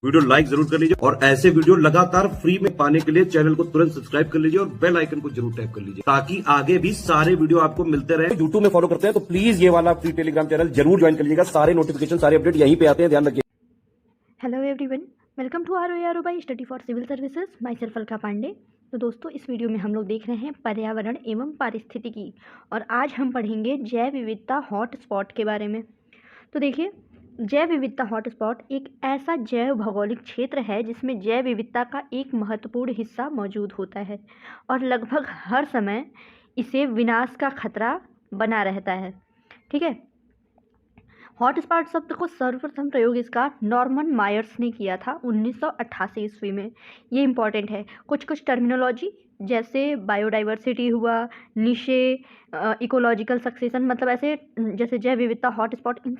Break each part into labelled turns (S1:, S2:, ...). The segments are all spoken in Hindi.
S1: वीडियो लाइक जरूर कर लीजिए और ऐसे वीडियो लगातार फ्री में पाने के लिए चैनल को तुरंत सब्सक्राइब कर लीजिए और बेल आइकन को जरूर टैप कर लीजिए ताकि आगे भी सारे वीडियो आपको मिलते रहे। यूट्यूब में फॉलो करते हैं तो प्लीज ये वाला फ्री टेलीग्राम चैनल जरूर ज्वाइन कर लीजिएगा। सारे नोटिफिकेशन सारे अपडेट यहीं पे आते हैं, ध्यान रखिए।
S2: Hello everyone, welcome to R by study for civil services. Myself Alka Pandey. तो दोस्तों, इस वीडियो में हम लोग देख रहे हैं पर्यावरण एवं पारिस्थितिकी और आज हम पढ़ेंगे जैव विविधता हॉटस्पॉट के बारे में। तो देखिए, जैव विविधता हॉटस्पॉट एक ऐसा जैव भौगोलिक क्षेत्र है जिसमें जैव विविधता का एक महत्वपूर्ण हिस्सा मौजूद होता है और लगभग हर समय इसे विनाश का खतरा बना रहता है। ठीक है। हॉटस्पॉट शब्द को सर्वप्रथम प्रयोग इसका नॉर्मन मायर्स ने किया था 1988 ईस्वी में। ये इंपॉर्टेंट है। कुछ टर्मिनोलॉजी जैसे बायोडाइवर्सिटी हुआ, निशे, इकोलॉजिकल सक्सेशन, मतलब ऐसे जैसे जैव विविधता हॉटस्पॉट, इन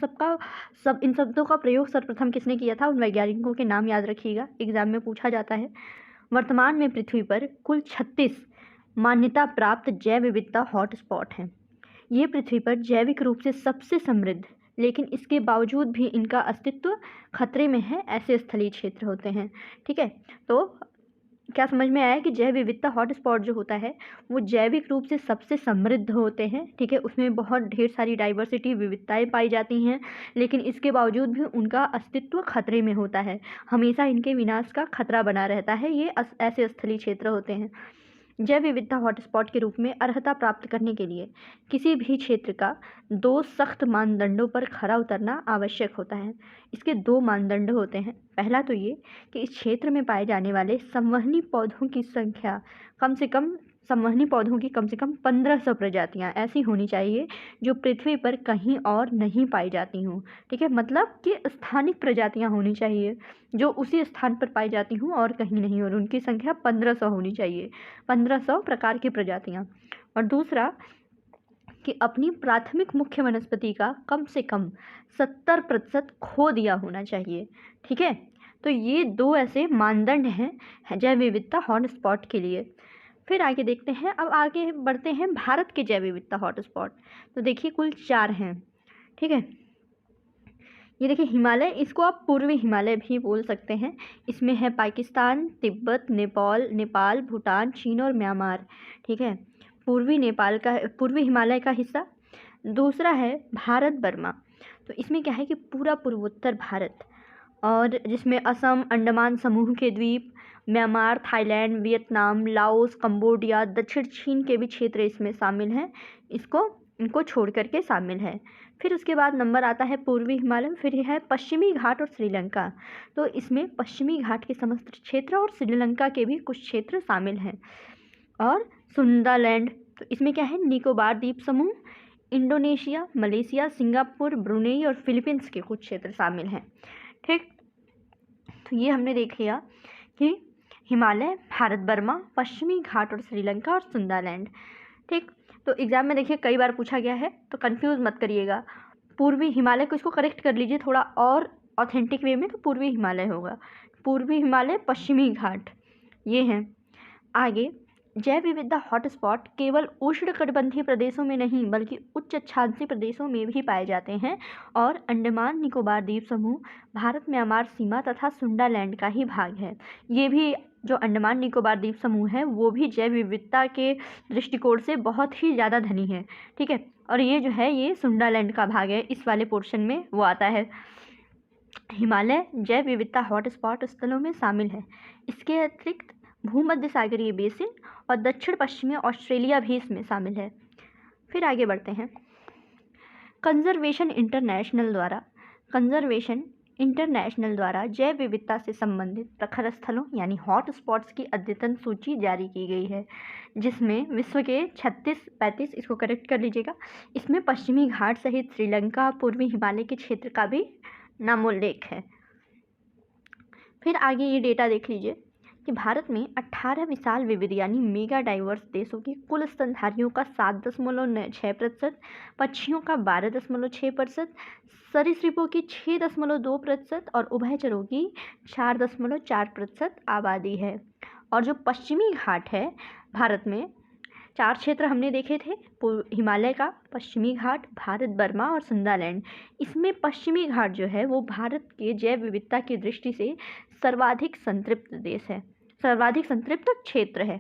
S2: शब्दों का प्रयोग सर्वप्रथम किसने किया था, उन वैज्ञानिकों के नाम याद रखिएगा, एग्जाम में पूछा जाता है। वर्तमान में पृथ्वी पर कुल 36 मान्यता प्राप्त जैव विविधता हॉटस्पॉट हैं। ये पृथ्वी पर जैविक रूप से सबसे समृद्ध, लेकिन इसके बावजूद भी इनका अस्तित्व खतरे में है, ऐसे स्थलीय क्षेत्र होते हैं। ठीक है। तो क्या समझ में आया कि जैव विविधता हॉटस्पॉट जो होता है वो जैविक रूप से सबसे समृद्ध होते हैं। ठीक है। उसमें बहुत ढेर सारी डाइवर्सिटी, विविधताएं पाई जाती हैं, लेकिन इसके बावजूद भी उनका अस्तित्व खतरे में होता है। हमेशा इनके विनाश का खतरा बना रहता है। ये ऐसे स्थलीय क्षेत्र होते हैं। जैव विविधता हॉटस्पॉट के रूप में अर्हता प्राप्त करने के लिए किसी भी क्षेत्र का 2 सख्त मानदंडों पर खरा उतरना आवश्यक होता है। इसके 2 मानदंड होते हैं। पहला तो ये कि इस क्षेत्र में पाए जाने वाले संवहनी पौधों की संख्या कम से कम 1500 प्रजातियां ऐसी होनी चाहिए जो पृथ्वी पर कहीं और नहीं पाई जाती हों। ठीक है। मतलब कि स्थानिक प्रजातियां होनी चाहिए जो उसी स्थान पर पाई जाती हूँ और कहीं नहीं, और उनकी संख्या 1500 होनी चाहिए, 1500 प्रकार की प्रजातियां। और दूसरा कि अपनी प्राथमिक मुख्य वनस्पति का कम से कम 70% खो दिया होना चाहिए। ठीक है। तो ये 2 ऐसे मानदंड हैं जैव विविधता हॉटस्पॉट के लिए। फिर आगे देखते हैं। अब आगे बढ़ते हैं भारत के जैव विविधता हॉटस्पॉट। तो देखिए, कुल 4 हैं। ठीक है। ये देखिए, हिमालय, इसको आप पूर्वी हिमालय भी बोल सकते हैं। इसमें है पाकिस्तान, तिब्बत, नेपाल, भूटान, चीन और म्यांमार। ठीक है। पूर्वी हिमालय का हिस्सा। दूसरा है भारत बर्मा। तो इसमें क्या है कि पूरा पूर्वोत्तर भारत, और जिसमें असम, अंडमान समूह के द्वीप, Myanmar, Thailand, Vietnam, Laos, Cambodia, दक्षिण चीन के भी क्षेत्र इसमें शामिल हैं। इनको छोड़ करके शामिल है। फिर उसके बाद नंबर आता है पूर्वी हिमालय। फिर है पश्चिमी घाट और श्रीलंका। तो इसमें पश्चिमी घाट के समस्त क्षेत्र और श्रीलंका के भी कुछ क्षेत्र शामिल हैं। और सुंदालैंड, तो इसमें क्या है, निकोबार द्वीप समूह, इंडोनेशिया, मलेशिया, सिंगापुर, ब्रुनेई और फिलीपींस के कुछ क्षेत्र शामिल हैं। ठीक। तो ये हमने देख लिया कि हिमालय, भारत बर्मा, पश्चिमी घाट और श्रीलंका और सुंदालैंड। ठीक। तो एग्जाम में देखिए कई बार पूछा गया है, तो कंफ्यूज मत करिएगा। पूर्वी हिमालय को इसको करेक्ट कर लीजिए थोड़ा और ऑथेंटिक वे में, तो पूर्वी हिमालय होगा। पूर्वी हिमालय, पश्चिमी घाट, ये हैं। आगे, जैव विविधता हॉटस्पॉट केवल उष्णकटिबंधीय प्रदेशों में नहीं बल्कि उच्च अक्षांशीय प्रदेशों में भी पाए जाते हैं और अंडमान निकोबार द्वीप समूह, भारत म्यांमार सीमा तथा सुंडालैंड का ही भाग है। ये भी जो अंडमान निकोबार द्वीप समूह है वो भी जैव विविधता के दृष्टिकोण से बहुत ही ज़्यादा धनी है। ठीक है। और ये जो है ये सुंडालैंड का भाग है, इस वाले पोर्शन में वो आता है। हिमालय जैव विविधता हॉटस्पॉट स्थलों में शामिल है। इसके अतिरिक्त भूमध्य सागरीय बेसिन और दक्षिण पश्चिमी ऑस्ट्रेलिया भी इसमें शामिल है। फिर आगे बढ़ते हैं। कंजर्वेशन इंटरनेशनल द्वारा जैव विविधता से संबंधित प्रखर स्थलों यानी हॉट स्पॉट्स की अद्यतन सूची जारी की गई है, जिसमें विश्व के 35, इसको करेक्ट कर लीजिएगा, इसमें पश्चिमी घाट सहित श्रीलंका, पूर्वी हिमालय के क्षेत्र का भी नामोल्लेख है। फिर आगे ये डेटा देख लीजिए कि भारत में 18 विशाल विविध यानी मेगा डाइवर्स देशों की कुल स्तनधारियों का 7.6%, पक्षियों का 12.6%, सरीसृपों की 6.2% और उभयचरों की 4.4% आबादी है। और जो पश्चिमी घाट है भारत में, 4 क्षेत्र हमने देखे थे, हिमालय का, पश्चिमी घाट, भारत बर्मा और सुंदरलैंड। इसमें पश्चिमी घाट जो है वो भारत के जैव विविधता की दृष्टि से सर्वाधिक संतृप्त देश है, सर्वाधिक संतृप्त क्षेत्र है।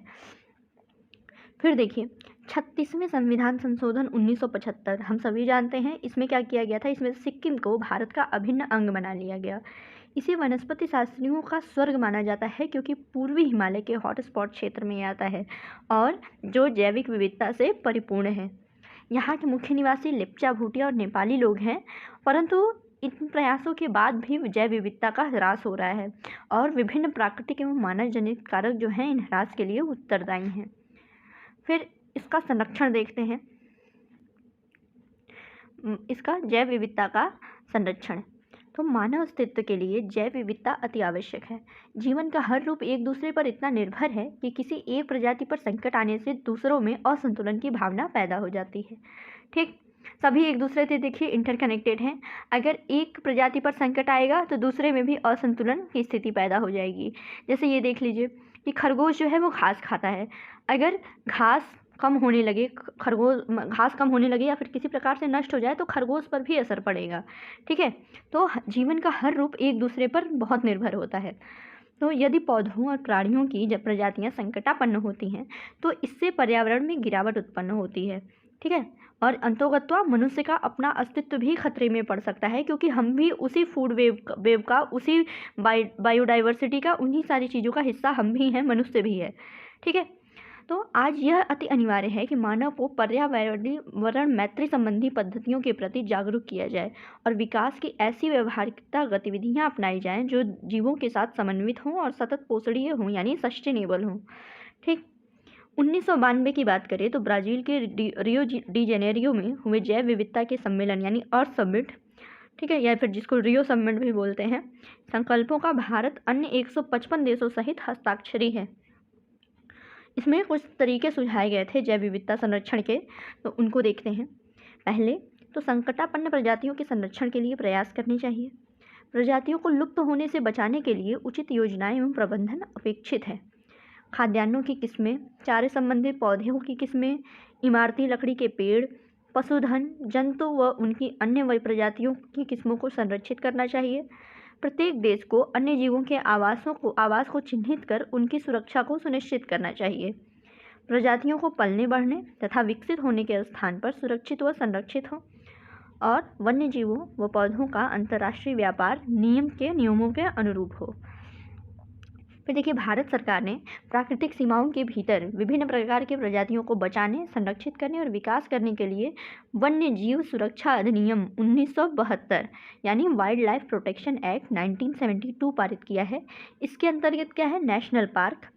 S2: फिर देखिए 36वें संविधान संशोधन 1975, हम सभी जानते हैं इसमें क्या किया गया था, इसमें सिक्किम को भारत का अभिन्न अंग बना लिया गया। इसे वनस्पति शास्त्रियों का स्वर्ग माना जाता है क्योंकि पूर्वी हिमालय के हॉटस्पॉट क्षेत्र में आता है और जो जैविक विविधता से परिपूर्ण है। यहाँ के मुख्य निवासी लेप्चा, भूटिया और नेपाली लोग हैं, परंतु इन प्रयासों के बाद भी जैव विविधता का ह्रास हो रहा है और विभिन्न प्राकृतिक एवं मानव जनित कारक जो हैं इन ह्रास के लिए उत्तरदायी हैं। फिर इसका संरक्षण देखते हैं, इसका जैव विविधता का संरक्षण। तो मानव अस्तित्व के लिए जैव विविधता अति आवश्यक है। जीवन का हर रूप एक दूसरे पर इतना निर्भर है कि किसी एक प्रजाति पर संकट आने से दूसरों में असंतुलन की भावना पैदा हो जाती है। ठीक, सभी एक दूसरे से देखिए इंटरकनेक्टेड हैं। अगर एक प्रजाति पर संकट आएगा तो दूसरे में भी असंतुलन की स्थिति पैदा हो जाएगी। जैसे ये देख लीजिए कि खरगोश जो है वो घास खाता है, अगर घास कम होने लगे, घास कम होने लगे या फिर किसी प्रकार से नष्ट हो जाए तो खरगोश पर भी असर पड़ेगा। ठीक है, तो जीवन का हर रूप एक दूसरे पर बहुत निर्भर होता है। तो यदि पौधों और प्राणियों की जब प्रजातियां संकटापन्न होती हैं तो इससे पर्यावरण में गिरावट उत्पन्न होती है। ठीक है, और अंतोगत्वा मनुष्य का अपना अस्तित्व भी खतरे में पड़ सकता है क्योंकि हम भी उसी फूड वेव का, उसी बायोडाइवर्सिटी का, उन्हीं सारी चीज़ों का हिस्सा हम भी हैं, मनुष्य भी है। ठीक है, तो आज यह अति अनिवार्य है कि मानव को पर्यावरण मैत्री संबंधी पद्धतियों के प्रति जागरूक किया जाए और विकास की ऐसी व्यवहारिकता गतिविधियां अपनाई जाएं जो जीवों के साथ समन्वित हों और सतत पोषणीय हों, यानी सस्टेनेबल हों। ठीक, 1992 की बात करें तो ब्राज़ील के रियो डी जेनेरियो में हुए जैव विविधता के सम्मेलन यानी अर्थ समिट, ठीक है, या फिर जिसको रियो समिट भी बोलते हैं, संकल्पों का भारत अन्य 155 देशों सहित हस्ताक्षरी है। इसमें कुछ तरीके सुझाए गए थे जैव विविधता संरक्षण के, तो उनको देखते हैं। पहले तो संकटापन्न प्रजातियों के संरक्षण के लिए प्रयास करने चाहिए। प्रजातियों को लुप्त होने से बचाने के लिए उचित योजनाएं एवं प्रबंधन अपेक्षित है। खाद्यान्नों की किस्में, चारे संबंधित पौधों की किस्में, इमारती लकड़ी के पेड़, पशुधन, जंतु व उनकी अन्य वय प्रजातियों की किस्मों को संरक्षित करना चाहिए। प्रत्येक देश को अन्य जीवों के आवास को चिन्हित कर उनकी सुरक्षा को सुनिश्चित करना चाहिए। प्रजातियों को पलने बढ़ने तथा विकसित होने के स्थान पर सुरक्षित व संरक्षित हो और वन्य जीवों व पौधों का अंतर्राष्ट्रीय व्यापार नियमों के अनुरूप हो। फिर देखिए भारत सरकार ने प्राकृतिक सीमाओं के भीतर विभिन्न प्रकार के प्रजातियों को बचाने, संरक्षित करने और विकास करने के लिए वन्य जीव सुरक्षा अधिनियम 1972 यानी वाइल्ड लाइफ प्रोटेक्शन एक्ट 1972 पारित किया है। इसके अंतर्गत क्या है, नेशनल पार्क,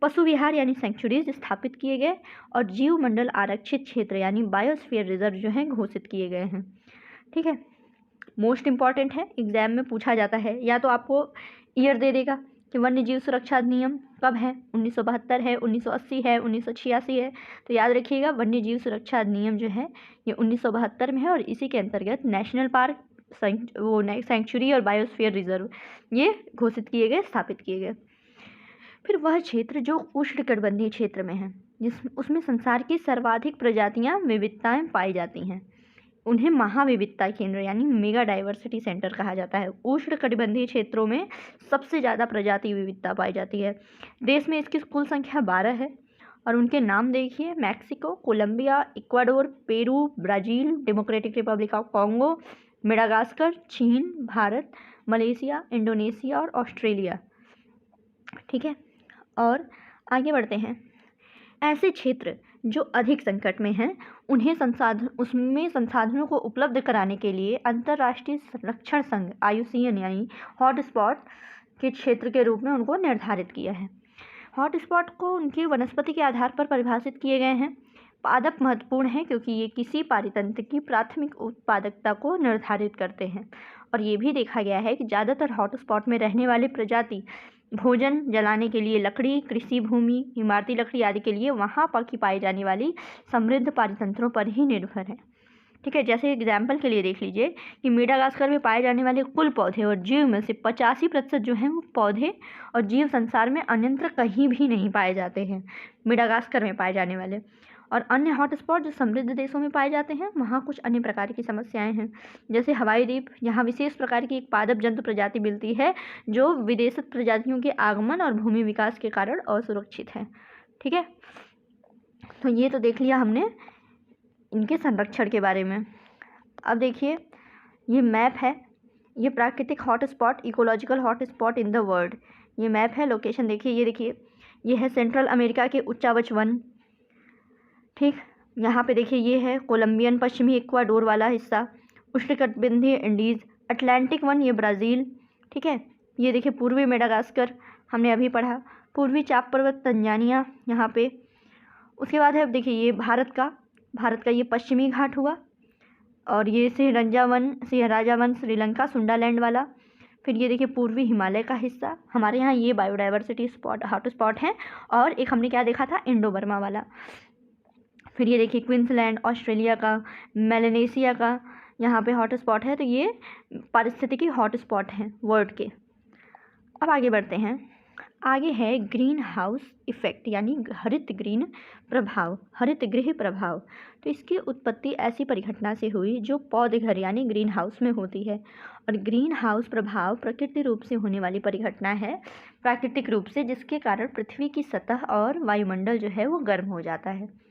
S2: पशु विहार यानी सेंचुरीज स्थापित किए गए और जीव मंडल आरक्षित क्षेत्र यानी बायोस्फीयर रिजर्व जो हैं घोषित किए गए हैं। ठीक है, मोस्ट इम्पॉर्टेंट है, एग्जाम में पूछा जाता है, या तो आपको ईयर दे देगा कि वन्य जीव सुरक्षा अधिनियम कब है, 1972 है, 1980 है, 1986 है, तो याद रखिएगा वन्य जीव सुरक्षा अधिनियम जो है ये 1972 में है और इसी के अंतर्गत नेशनल पार्क, सेंचुरी और बायोस्फीयर रिजर्व ये घोषित किए गए, स्थापित किए गए। फिर वह क्षेत्र जो उष्णकटिबंधीय क्षेत्र में है, उसमें संसार की सर्वाधिक प्रजातियां विविधताएं पाई जाती हैं, उन्हें महाविविधता केंद्र यानी मेगा डाइवर्सिटी सेंटर कहा जाता है। उष्णकटिबंधीय क्षेत्रों में सबसे ज़्यादा प्रजाति विविधता पाई जाती है। देश में इसकी कुल संख्या 12 है और उनके नाम देखिए, Mexico, Colombia, Ecuador, Peru, Brazil, Democratic Republic of Congo, Madagascar, चीन, भारत, मलेशिया, इंडोनेशिया और ऑस्ट्रेलिया। ठीक है, और आगे बढ़ते हैं। ऐसे क्षेत्र जो अधिक संकट में हैं उन्हें संसाधनों को उपलब्ध कराने के लिए अंतर्राष्ट्रीय संरक्षण संघ IUCN यानी हॉटस्पॉट के क्षेत्र के रूप में उनको निर्धारित किया है। हॉटस्पॉट को उनके वनस्पति के आधार पर परिभाषित किए गए हैं। पादप महत्वपूर्ण है क्योंकि ये किसी पारितंत्र की प्राथमिक उत्पादकता को निर्धारित करते हैं और ये भी देखा गया है कि ज़्यादातर हॉटस्पॉट में रहने वाले प्रजाति भोजन जलाने के लिए लकड़ी, कृषि भूमि, इमारती लकड़ी आदि के लिए वहाँ पर की पाई जाने वाली समृद्ध पारितंत्रों पर ही निर्भर है। ठीक है, जैसे एग्जाम्पल के लिए देख लीजिए कि मेडागास्कर में पाए जाने वाले कुल पौधे और जीव में से 85% जो हैं वो पौधे और जीव संसार में अन्यत्र कहीं भी नहीं पाए जाते हैं, मेडागास्कर में पाए जाने वाले। और अन्य हॉटस्पॉट जो समृद्ध देशों में पाए जाते हैं वहाँ कुछ अन्य प्रकार की समस्याएं हैं, जैसे हवाई द्वीप। यहाँ विशेष प्रकार की एक पादप जंतु प्रजाति मिलती है जो विदेशित प्रजातियों के आगमन और भूमि विकास के कारण असुरक्षित है। ठीक है, तो ये तो देख लिया हमने इनके संरक्षण के बारे में। अब देखिए ये मैप है, ये प्राकृतिक hotspot, ecological hotspot in the world. ये मैप है, लोकेशन देखिए, ये देखिए ये है सेंट्रल अमेरिका के उच्चावच वन। ठीक, यहाँ पे देखिए ये है कोलंबियन पश्चिमी इक्वाडोर वाला हिस्सा, उष्णकटिबंधीय इंडीज़, अटलांटिक वन ये ब्राज़ील। ठीक है, ये देखिए पूर्वी मेडागास्कर हमने अभी पढ़ा, पूर्वी चाप पर्वत तंजानिया यहाँ पे। उसके बाद है अब देखिए ये भारत का ये पश्चिमी घाट हुआ, और ये सिंहराजा वन श्रीलंका सुंडालैंड वाला। फिर ये देखिए पूर्वी हिमालय का हिस्सा, हमारे यहाँ ये बायोडाइवर्सिटी हॉटस्पॉट हैं। और एक हमने क्या देखा था, इंडो बर्मा वाला। फिर ये देखिए क्वींसलैंड ऑस्ट्रेलिया का, मेलानेशिया का यहाँ पे हॉटस्पॉट है। तो ये पारिस्थितिकी हॉटस्पॉट हैं वर्ल्ड के। अब आगे बढ़ते हैं, आगे है ग्रीन हाउस इफ़ेक्ट यानी हरित गृह प्रभाव। तो इसकी उत्पत्ति ऐसी परिघटना से हुई जो पौधघर यानी ग्रीन हाउस में होती है। और ग्रीन हाउस प्रभाव प्रकृति रूप से होने वाली परिघटना है, प्राकृतिक रूप से, जिसके कारण पृथ्वी की सतह और वायुमंडल जो है वो गर्म हो जाता है।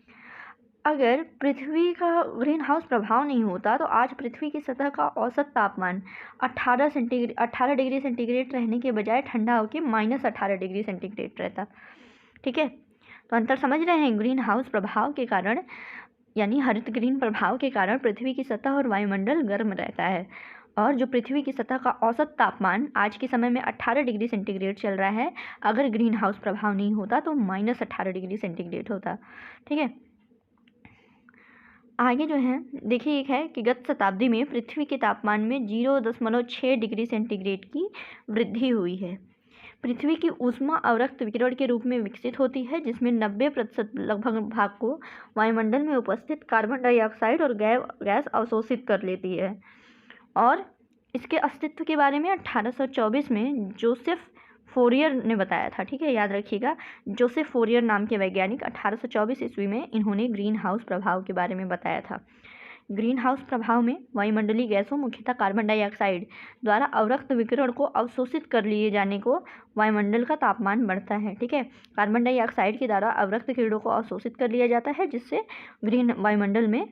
S2: अगर पृथ्वी का ग्रीन हाउस प्रभाव नहीं होता तो आज पृथ्वी की सतह का औसत तापमान 18 डिग्री सेंटीग्रेड रहने के बजाय ठंडा होकर -18 डिग्री सेंटीग्रेड रहता। ठीक है, तो अंतर समझ रहे हैं। ग्रीन हाउस प्रभाव के कारण यानी हरित ग्रीन प्रभाव के कारण पृथ्वी की सतह और वायुमंडल गर्म रहता है, और जो पृथ्वी की सतह का औसत तापमान आज के समय में 18 डिग्री सेंटीग्रेड चल रहा है, अगर ग्रीन हाउस प्रभाव नहीं होता तो -18 डिग्री सेंटीग्रेड होता। ठीक है, आगे जो है देखिए एक है कि गत शताब्दी में पृथ्वी के तापमान में 0.6 डिग्री सेंटीग्रेड की वृद्धि हुई है। पृथ्वी की ऊष्मा अवरक्त विकिरण के रूप में विकसित होती है, जिसमें 90% लगभग भाग को वायुमंडल में उपस्थित कार्बन डाइऑक्साइड और गैस अवशोषित कर लेती है। और इसके अस्तित्व के बारे में 1824 में जोसेफ फोरियर ने बताया था। ठीक है, याद रखिएगा, जोसेफ फोरियर नाम के वैज्ञानिक 1824 ईस्वी में इन्होंने ग्रीन हाउस प्रभाव के बारे में बताया था। ग्रीन हाउस प्रभाव में वायुमंडलीय गैसों, मुख्यतः कार्बन डाइऑक्साइड द्वारा अवरक्त विकिरण को अवशोषित कर लिए जाने को वायुमंडल का तापमान बढ़ता है। ठीक है, कार्बन डाइऑक्साइड के द्वारा अवरक्त किरणों को अवशोषित कर लिया जाता है, जिससे वायुमंडल में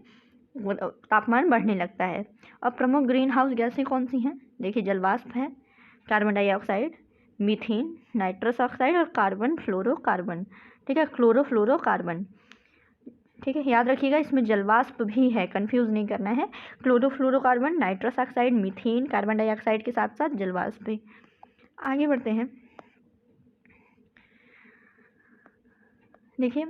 S2: तापमान बढ़ने लगता है। और प्रमुख ग्रीन हाउस गैसें कौन सी हैं? देखिए जलवाष्प है, carbon dioxide, methane, nitrous oxide और कार्बन फ्लोरोकार्बन। ठीक है, क्लोरोफ्लोरोकार्बन। ठीक है, याद रखिएगा, इसमें जलवाष्प भी है, कंफ्यूज नहीं करना है। Chlorofluorocarbon, nitrous oxide, methane, carbon dioxide के साथ साथ जलवाष्प भी। आगे बढ़ते हैं, देखिए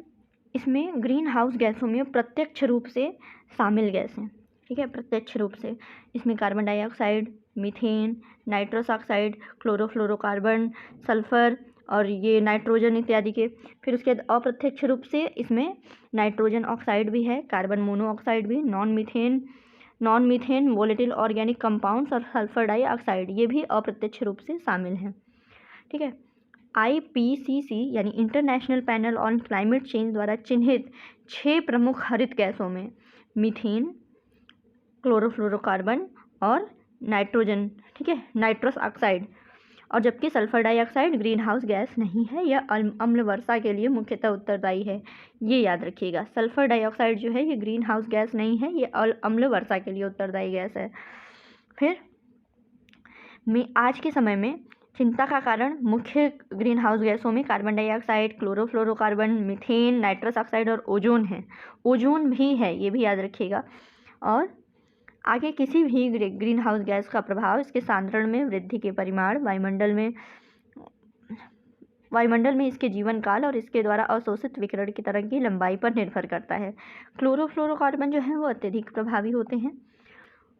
S2: इसमें ग्रीन हाउस गैसों में प्रत्यक्ष रूप से शामिल गैसें। ठीक है, प्रत्यक्ष रूप से इसमें carbon dioxide, methane, nitrous oxide, chlorofluorocarbon, sulphur और ये नाइट्रोजन इत्यादि के। फिर उसके बाद अप्रत्यक्ष रूप से इसमें नाइट्रोजन ऑक्साइड भी है, कार्बन मोनोऑक्साइड भी, नॉन मीथेन वोलेटिल ऑर्गेनिक कंपाउंड्स और सल्फर डाइऑक्साइड, ये भी अप्रत्यक्ष रूप से शामिल हैं। ठीक है, IPCC यानी international panel on climate change द्वारा चिन्हित 6 प्रमुख हरित गैसों में मीथेन, क्लोरोफ्लोरोकार्बन और नाइट्रोजन, ठीक है, नाइट्रस ऑक्साइड, और जबकि sulphur dioxide green house gas नहीं है, यह अम्ल वर्षा के लिए मुख्यतः उत्तरदायी है। ये याद रखिएगा, सल्फर डाइऑक्साइड जो है ये ग्रीन हाउस गैस नहीं है, ये अम्ल वर्षा के लिए उत्तरदायी गैस है। फिर आज के समय में चिंता का कारण मुख्य ग्रीन हाउस गैसों में carbon dioxide, chlorofluorocarbon, methane, nitrous oxide और ओजोन है। ओजोन भी है, ये भी याद रखिएगा। और आगे किसी भी ग्रीन हाउस गैस का प्रभाव इसके सांद्रण में वृद्धि के परिमाण, वायुमंडल में इसके जीवन काल और इसके द्वारा अवशोषित विकिरण की तरंग की लंबाई पर निर्भर करता है। क्लोरोफ्लोरोकार्बन जो है वो अत्यधिक प्रभावी होते हैं।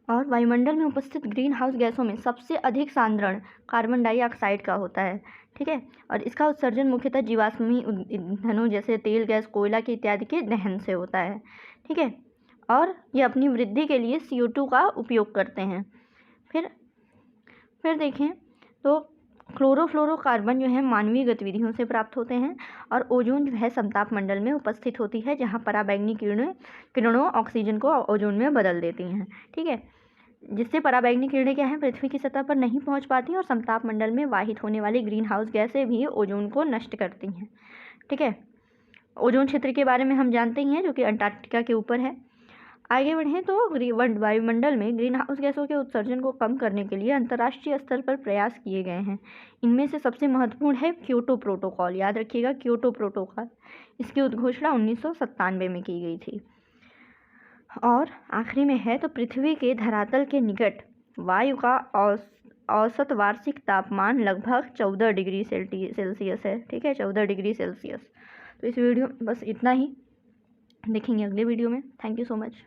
S2: और वायुमंडल में उपस्थित ग्रीन हाउस गैसों में सबसे अधिक सांद्रण कार्बन डाइऑक्साइड का होता है। ठीक है, और इसका उत्सर्जन मुख्यतः जीवाश्मी ईंधनों जैसे तेल, गैस, कोयला के इत्यादि के दहन से होता है। ठीक है, और ये अपनी वृद्धि के लिए CO2 का उपयोग करते हैं। फिर देखें तो क्लोरोफ्लोरोकार्बन जो है मानवीय गतिविधियों से प्राप्त होते हैं, और ओजोन जो है समताप मंडल में उपस्थित होती है, जहाँ पराबैंगनी किरणों ऑक्सीजन को ओजोन में बदल देती हैं। ठीक है, जिससे पराबैंगनी किरणें क्या हैं, पृथ्वी की सतह पर नहीं पहुंच पाती और समताप मंडल में वाहित होने वाली ग्रीन हाउस गैसें भी ओजोन को नष्ट करती हैं। ठीक है, ओजोन क्षेत्र के बारे में हम जानते ही हैं, जो कि अंटार्कटिका के ऊपर है। आगे बढ़ें तो वायुमंडल में ग्रीन हाउस गैसों के उत्सर्जन को कम करने के लिए अंतर्राष्ट्रीय स्तर पर प्रयास किए गए हैं। इनमें से सबसे महत्वपूर्ण है क्योटो प्रोटोकॉल। याद रखिएगा, क्योटो प्रोटोकॉल। इसकी उद्घोषणा 1997 में की गई थी। और आखिरी में है तो पृथ्वी के धरातल के निकट वायु का औसत वार्षिक तापमान लगभग 14 डिग्री सेल्सियस है। ठीक है, 14 डिग्री सेल्सियस। तो इस वीडियो में बस इतना ही, देखेंगे अगले वीडियो में। Thank you so much.